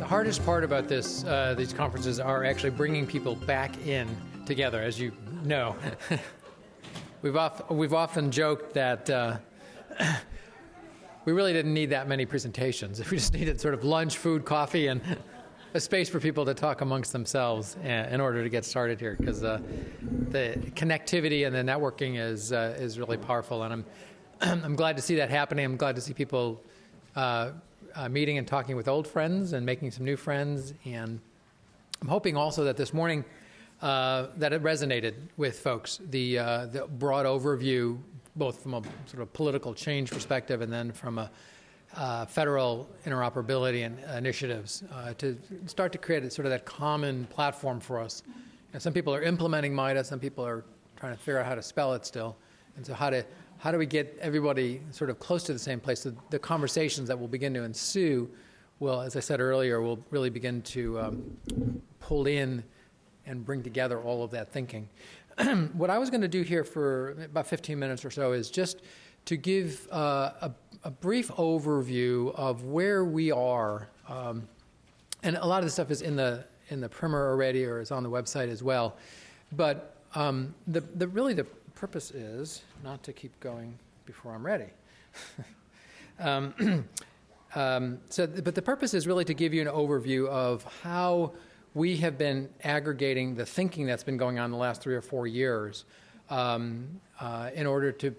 hardest part about this, these conferences are actually bringing people back in together, as you know. We've often joked that we really didn't need that many presentations. We just needed sort of lunch, food, coffee, and a space for people to talk amongst themselves in order to get started here, because the connectivity and the networking is really powerful, and I'm glad to see that happening. I'm glad to see people meeting and talking with old friends and making some new friends, and I'm hoping also that this morning that it resonated with folks, the broad overview, both from a sort of political change perspective and then from a federal interoperability and initiatives to start to create sort of that common platform for us. And some people are implementing MIDA, some people are trying to figure out how to spell it still. And so how do we get everybody sort of close to the same place? So the conversations that will begin to ensue will, as I said earlier, will really begin to pull in and bring together all of that thinking. What I was going to do here for about 15 minutes or so is just to give a brief overview of where we are, and a lot of the stuff is in the primer already, or is on the website as well. But really the purpose is not to keep going before I'm ready. But the purpose is really to give you an overview of how we have been aggregating the thinking that's been going on the last 3 or 4 years in order to,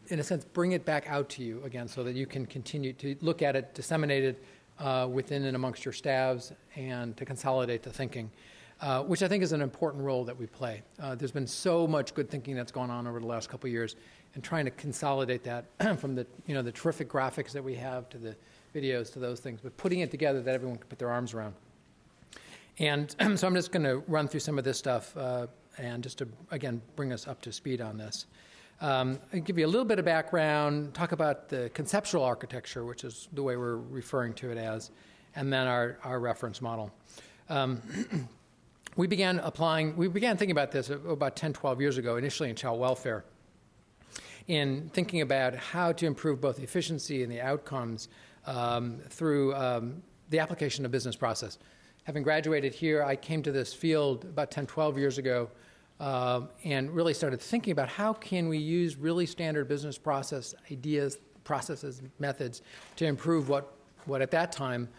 in a sense, bring it back out to you again so that you can continue to look at it, disseminate it within and amongst your staffs, and to consolidate the thinking, which I think is an important role that we play. There's been so much good thinking that's gone on over the last couple of years, and trying to consolidate that from the terrific graphics that we have to the videos to those things, but putting it together that everyone can put their arms around. And so I'm just going to run through some of this stuff and just to, again, bring us up to speed on this. I'll give you a little bit of background, talk about the conceptual architecture, which is the way we're referring to it as, and then our reference model. We began thinking about this about 10, 12 years ago, initially in child welfare, in thinking about how to improve both the efficiency and the outcomes through the application of business process. Having graduated here, I came to this field about 10, 12 years ago and really started thinking about how can we use really standard business process ideas, processes, methods to improve what at that time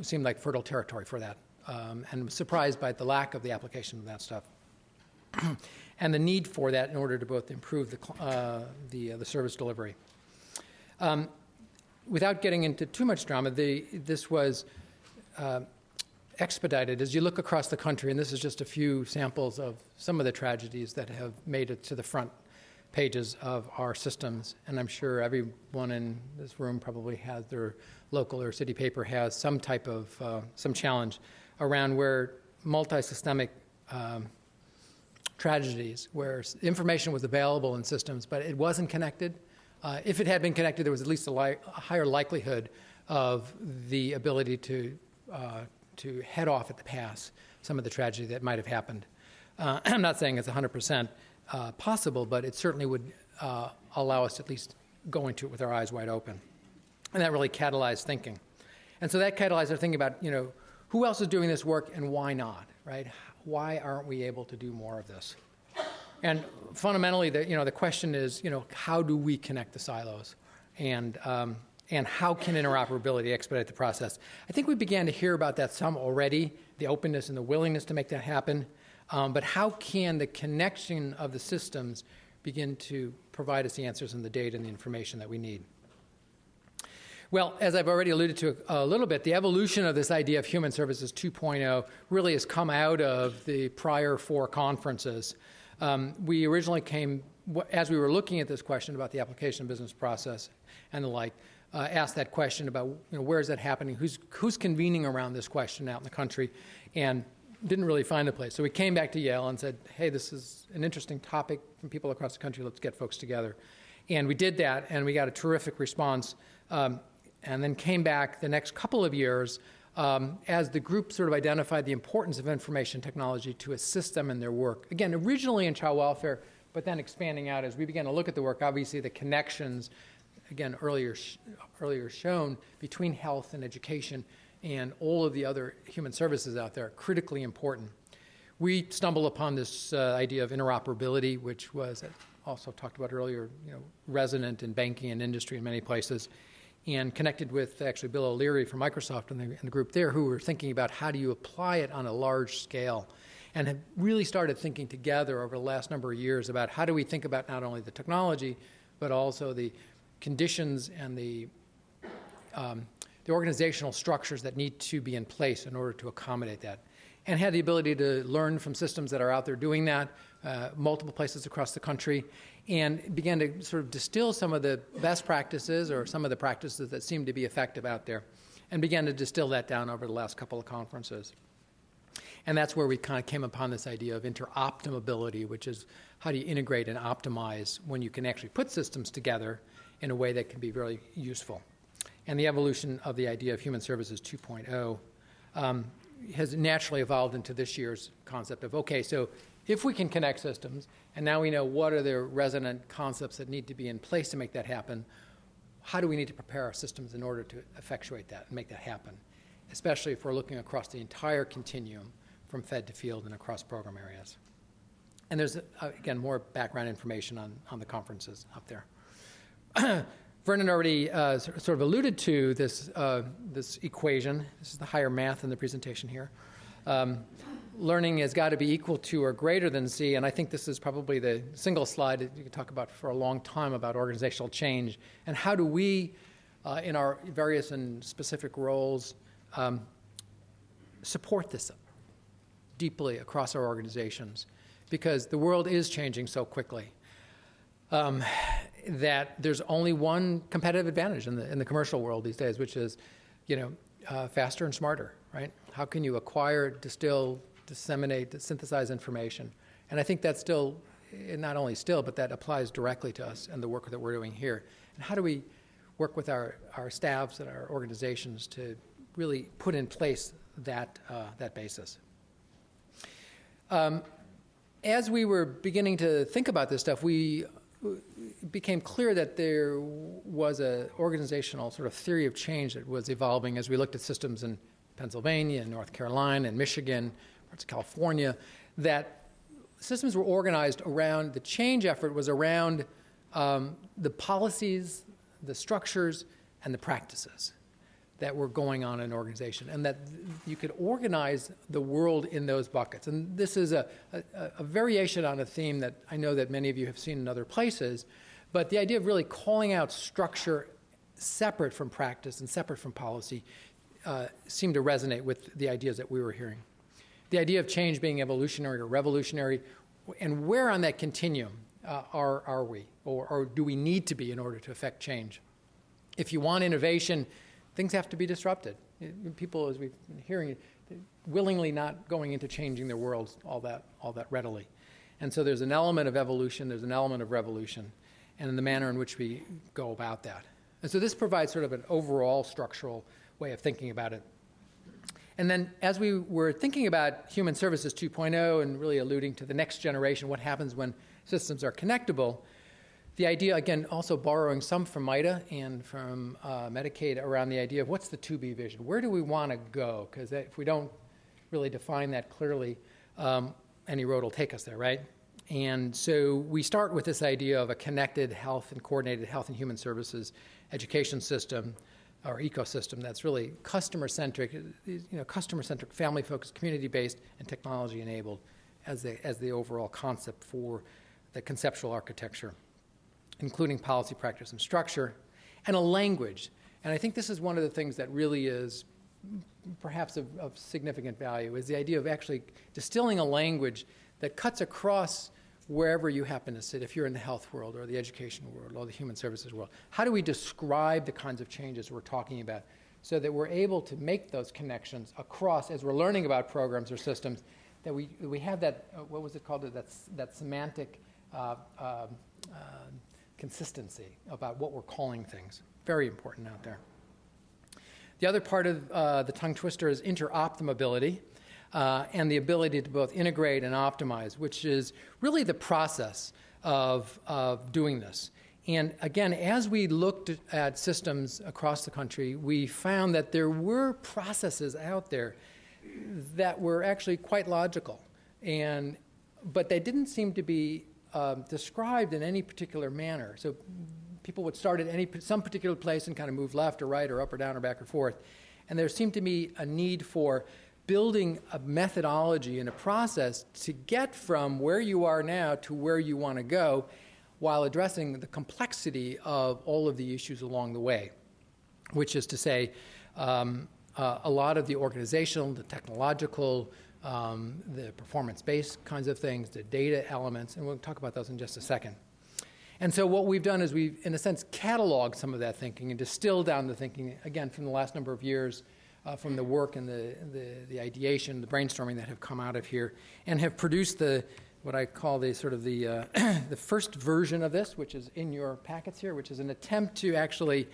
seemed like fertile territory for that. And was surprised by the lack of the application of that stuff and the need for that in order to both improve the service delivery. Without getting into too much drama, this was expedited as you look across the country, and this is just a few samples of some of the tragedies that have made it to the front pages of our systems. And I'm sure everyone in this room probably has their local or city paper has some type of some challenge around where multi-systemic tragedies, where information was available in systems, but it wasn't connected. If it had been connected, there was at least a higher likelihood of the ability to head off at the pass some of the tragedy that might have happened. I'm not saying it's 100% possible, but it certainly would allow us to at least go into it with our eyes wide open. And that really catalyzed thinking. And so that catalyzed our thinking about, who else is doing this work and why not, right? Why aren't we able to do more of this? And fundamentally, the question is, how do we connect the silos? And how can interoperability expedite the process? I think we began to hear about that some already, the openness and the willingness to make that happen. But how can the connection of the systems begin to provide us the answers and the data and the information that we need? Well, as I've already alluded to a little bit, the evolution of this idea of Human Services 2.0 really has come out of the prior 4 conferences. We originally came, as we were looking at this question about the application of business process and the like, asked that question about where is that happening, who's convening around this question out in the country, and didn't really find a place. So we came back to Yale and said, hey, this is an interesting topic from people across the country, let's get folks together. And we did that, and we got a terrific response, and then came back the next couple of years as the group sort of identified the importance of information technology to assist them in their work. Again, originally in child welfare, but then expanding out as we began to look at the work, obviously the connections, again, earlier shown, between health and education and all of the other human services out there are critically important. We stumbled upon this idea of interoperability, which was also talked about earlier, resonant in banking and industry in many places, and connected with actually Bill O'Leary from Microsoft and the group there, who were thinking about how do you apply it on a large scale, and have really started thinking together over the last number of years about how do we think about not only the technology, but also the conditions and the organizational structures that need to be in place in order to accommodate that. And had the ability to learn from systems that are out there doing that, multiple places across the country, and began to sort of distill some of the best practices or some of the practices that seem to be effective out there, and began to distill that down over the last couple of conferences. And that's where we kind of came upon this idea of interoptimability, which is how do you integrate and optimize when you can actually put systems together in a way that can be very useful. And the evolution of the idea of Human Services 2.0 has naturally evolved into this year's concept of, okay, so if we can connect systems, and now we know what are the resonant concepts that need to be in place to make that happen, how do we need to prepare our systems in order to effectuate that and make that happen, especially if we're looking across the entire continuum from Fed to field and across program areas. And there's, again, more background information on the conferences up there. Vernon already sort of alluded to this, this equation. This is the higher math in the presentation here. Learning has got to be equal to or greater than C, and I think this is probably the single slide that you could talk about for a long time about organizational change, and how do we, in our various and specific roles, support this deeply across our organizations, because the world is changing so quickly. That there's only one competitive advantage in the commercial world these days, which is, faster and smarter, right? How can you acquire, distill, disseminate, synthesize information? And I think that's still, not only still, but that applies directly to us and the work that we're doing here. And how do we work with our staffs and our organizations to really put in place that basis? As we were beginning to think about this stuff, it became clear that there was an organizational sort of theory of change that was evolving as we looked at systems in Pennsylvania and North Carolina and Michigan, parts of California, that systems were organized around, the change effort was around the policies, the structures, and the practices that were going on in an organization, and that you could organize the world in those buckets. And this is a variation on a theme that I know that many of you have seen in other places, but the idea of really calling out structure separate from practice and separate from policy seemed to resonate with the ideas that we were hearing. The idea of change being evolutionary or revolutionary, and where on that continuum are we, or do we need to be in order to affect change? If you want innovation, things have to be disrupted. People, as we've been hearing, willingly not going into changing their worlds all that readily. And so there's an element of evolution, there's an element of revolution, and in the manner in which we go about that. And so this provides sort of an overall structural way of thinking about it. And then as we were thinking about Human Services 2.0 and really alluding to the next generation, what happens when systems are connectable, the idea, again, also borrowing some from MITA and from Medicaid around the idea of what's the to-be vision? Where do we want to go? Because if we don't really define that clearly, any road will take us there, right? And so we start with this idea of a connected health and coordinated health and human services education system or ecosystem that's really customer-centric, customer-centric, family-focused, community-based, and technology-enabled as the overall concept for the conceptual architecture, including policy, practice, and structure, and a language. And I think this is one of the things that really is perhaps of significant value, is the idea of actually distilling a language that cuts across wherever you happen to sit, if you're in the health world or the education world or the human services world. How do we describe the kinds of changes we're talking about so that we're able to make those connections across, as we're learning about programs or systems, that we have that, what was it called, that semantic consistency about what we're calling things. Very important out there. The other part of the tongue twister is interoptimability and the ability to both integrate and optimize, which is really the process of doing this. And again, as we looked at systems across the country, we found that there were processes out there that were actually quite logical, but they didn't seem to be described in any particular manner. So people would start at some particular place and kind of move left or right or up or down or back or forth. And there seemed to be a need for building a methodology and a process to get from where you are now to where you want to go, while addressing the complexity of all of the issues along the way, which is to say, a lot of the organizational, the technological, the performance-based kinds of things, the data elements, and we'll talk about those in just a second. And so what we've done is we've, in a sense, cataloged some of that thinking and distilled down the thinking, again, from the last number of years, from the work and the ideation, the brainstorming that have come out of here, and have produced what I call the the first version of this, which is in your packets here, which is an attempt to actually,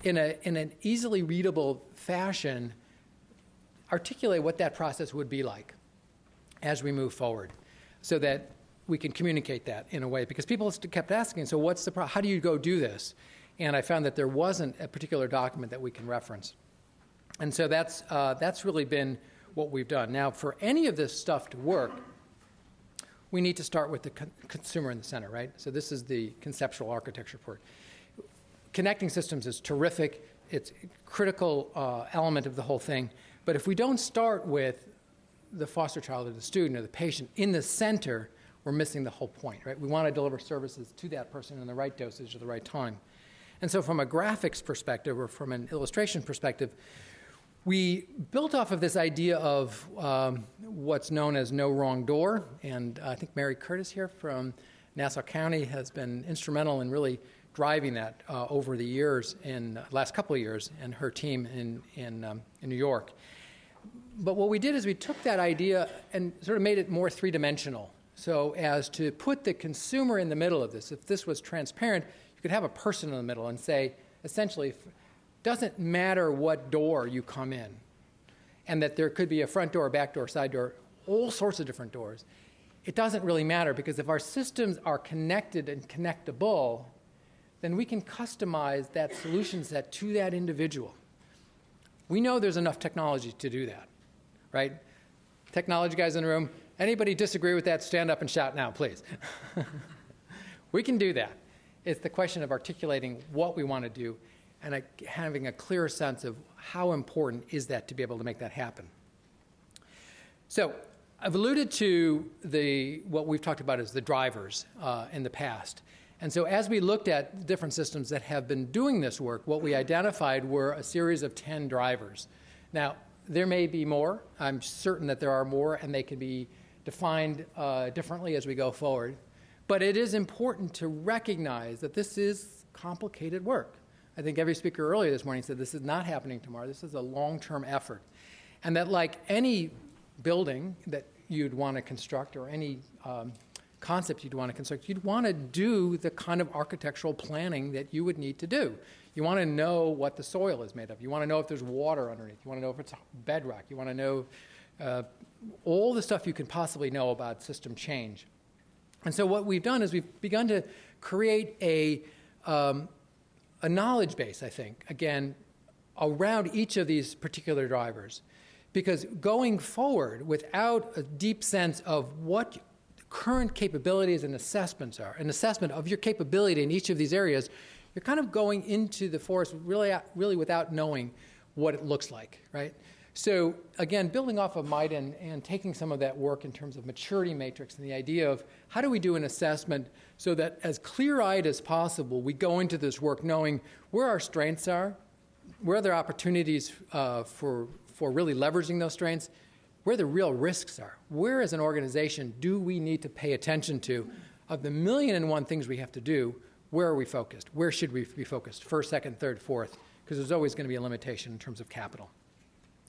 in an easily readable fashion, articulate what that process would be like as we move forward, so that we can communicate that in a way. Because people kept asking, so what's the problem? How do you go do this? And I found that there wasn't a particular document that we can reference. And so that's really been what we've done. Now, for any of this stuff to work, we need to start with the consumer in the center, right? So this is the conceptual architecture report. Connecting systems is terrific. It's a critical element of the whole thing. But if we don't start with the foster child or the student or the patient in the center, we're missing the whole point, right? We want to deliver services to that person in the right dosage at the right time. And so from a graphics perspective or from an illustration perspective, we built off of this idea of what's known as no wrong door, and I think Mary Curtis here from Nassau County has been instrumental in really driving that over the years, in last couple of years, and her team in New York. But what we did is we took that idea and sort of made it more three-dimensional, so as to put the consumer in the middle of this. If this was transparent, you could have a person in the middle and say, essentially, doesn't matter what door you come in, and that there could be a front door, back door, side door, all sorts of different doors. It doesn't really matter, because if our systems are connected and connectable, then we can customize that solution set to that individual. We know there's enough technology to do that, right? Technology guys in the room, anybody disagree with that, stand up and shout now, please. We can do that. It's the question of articulating what we want to do and having a clear sense of how important is that to be able to make that happen. So I've alluded to what we've talked about as the drivers in the past. And so as we looked at different systems that have been doing this work, what we identified were a series of 10 drivers. Now, there may be more. I'm certain that there are more, and they can be defined differently as we go forward. But it is important to recognize that this is complicated work. I think every speaker earlier this morning said this is not happening tomorrow. This is a long-term effort. And that like any building that you'd want to construct or any concept you'd want to construct, you'd want to do the kind of architectural planning that you would need to do. You want to know what the soil is made of. You want to know if there's water underneath. You want to know if it's bedrock. You want to know all the stuff you can possibly know about system change. And so what we've done is we've begun to create a knowledge base, I think, again, around each of these particular drivers. Because going forward without a deep sense of what current capabilities and assessments are, an assessment of your capability in each of these areas, you're kind of going into the forest really without knowing what it looks like, right? So again, building off of MIT and taking some of that work in terms of maturity matrix and the idea of how do we do an assessment so that as clear-eyed as possible, we go into this work knowing where our strengths are, where there are opportunities for really leveraging those strengths, where the real risks are. Where as an organization do we need to pay attention to? Of the 1,000,001 things we have to do, where are we focused? Where should we be focused? First, second, third, fourth, because there's always going to be a limitation in terms of capital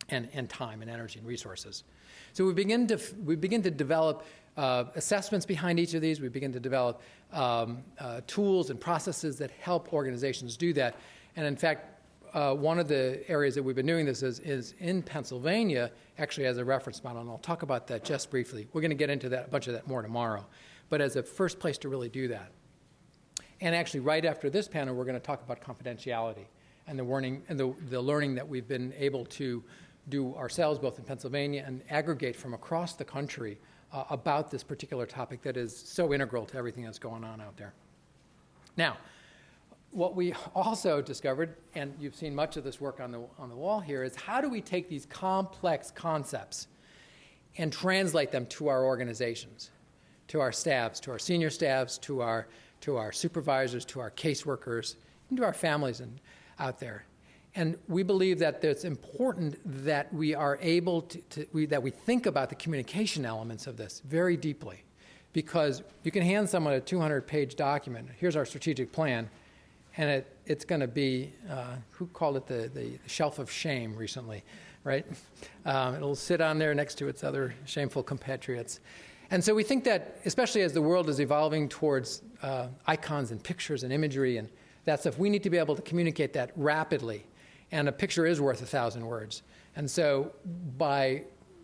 and time and energy and resources. So we begin to develop assessments behind each of these. We begin to develop tools and processes that help organizations do that. And in fact, one of the areas that we've been doing this is in Pennsylvania, actually as a reference model, and I'll talk about that just briefly. We're going to get into that, a bunch of that more tomorrow, but as a first place to really do that. And actually, right after this panel, we're going to talk about confidentiality and the learning that we've been able to do ourselves, both in Pennsylvania and aggregate from across the country about this particular topic that is so integral to everything that's going on out there. Now, what we also discovered, and you've seen much of this work on the wall here, is how do we take these complex concepts and translate them to our organizations, to our staffs, to our senior staffs, to our supervisors, to our caseworkers, and to our families out there. And we believe that it's important that we are able that we think about the communication elements of this very deeply, because you can hand someone a 200-page document. Here's our strategic plan, and it's going to be, who called it the shelf of shame recently, right? It'll sit on there next to its other shameful compatriots. And so we think that, especially as the world is evolving towards icons and pictures and imagery and that stuff, we need to be able to communicate that rapidly. And a picture is worth 1,000 words. And so by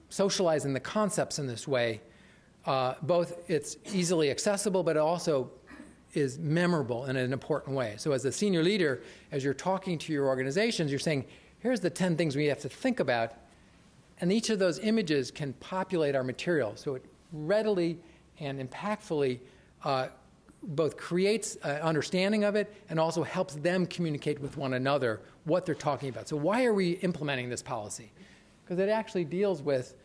socializing the concepts in this way, both it's easily accessible, but it also is memorable in an important way. So as a senior leader, as you're talking to your organizations, you're saying, here's the 10 things we have to think about. And each of those images can populate our material. So it readily and impactfully both creates an understanding of it and also helps them communicate with one another what they're talking about. So why are we implementing this policy? Because it actually deals with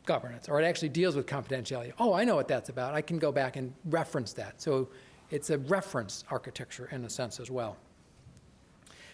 governance, or it actually deals with confidentiality. Oh, I know what that's about. I can go back and reference that. So it's a reference architecture in a sense as well.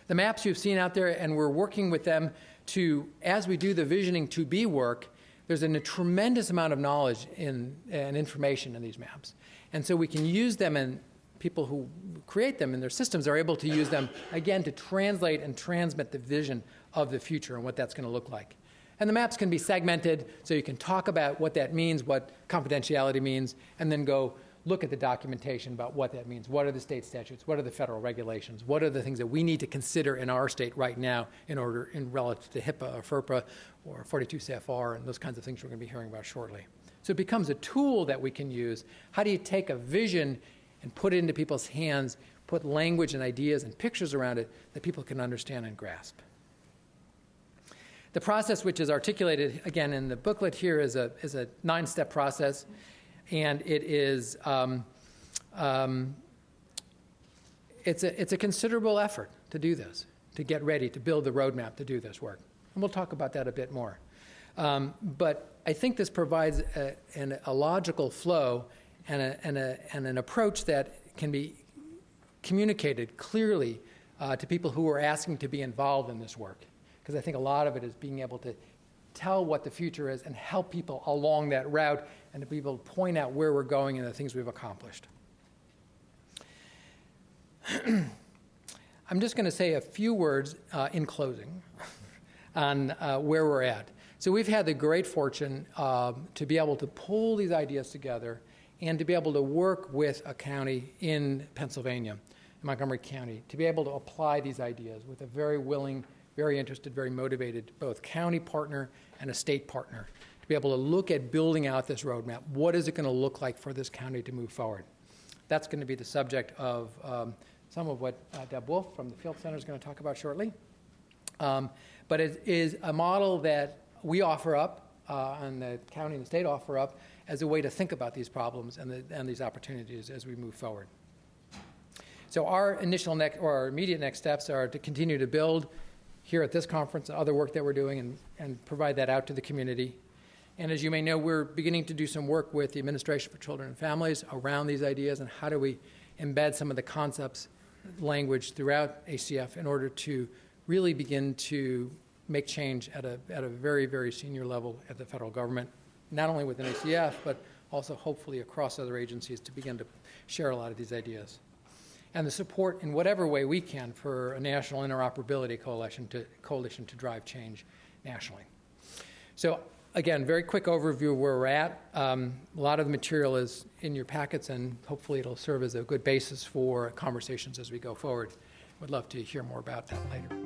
The maps you've seen out there, and we're working with them to, as we do the visioning to be work, there's a tremendous amount of knowledge and information in these maps. And so we can use them, and people who create them in their systems are able to use them, again, to translate and transmit the vision of the future and what that's going to look like. And the maps can be segmented, so you can talk about what that means, what confidentiality means, and then go look at the documentation about what that means. What are the state statutes? What are the federal regulations? What are the things that we need to consider in our state right now in relative to HIPAA or FERPA or 42 CFR and those kinds of things we're going to be hearing about shortly. So it becomes a tool that we can use. How do you take a vision and put it into people's hands, put language and ideas and pictures around it that people can understand and grasp? The process, which is articulated, again, in the booklet here, is a 9-step process. And it is it's a considerable effort to do this, to get ready, to build the roadmap to do this work. And we'll talk about that a bit more. But I think this provides a logical flow and an approach that can be communicated clearly to people who are asking to be involved in this work. Because I think a lot of it is being able to tell what the future is and help people along that route and to be able to point out where we're going and the things we've accomplished. I'm just going to say a few words in closing on where we're at. So we've had the great fortune to be able to pull these ideas together and to be able to work with a county in Pennsylvania, Montgomery County, to be able to apply these ideas with a very willing, very interested, very motivated both county partner and a state partner to be able to look at building out this roadmap. What is it going to look like for this county to move forward? That's going to be the subject of some of what Deb Wolf from the Field Center is going to talk about shortly. But it is a model that we offer up, and the county and the state offer up, as a way to think about these problems and these opportunities as we move forward. So our initial our immediate next steps are to continue to build here at this conference, other work that we're doing, and provide that out to the community. And as you may know, we're beginning to do some work with the Administration for Children and Families around these ideas and how do we embed some of the concepts, language throughout ACF in order to really begin to make change at a very, very senior level at the federal government, not only within ACF, but also hopefully across other agencies to begin to share a lot of these ideas. And the support in whatever way we can for a national interoperability coalition to drive change nationally. So again, very quick overview of where we're at. A lot of the material is in your packets, and hopefully it'll serve as a good basis for conversations as we go forward. Would love to hear more about that later.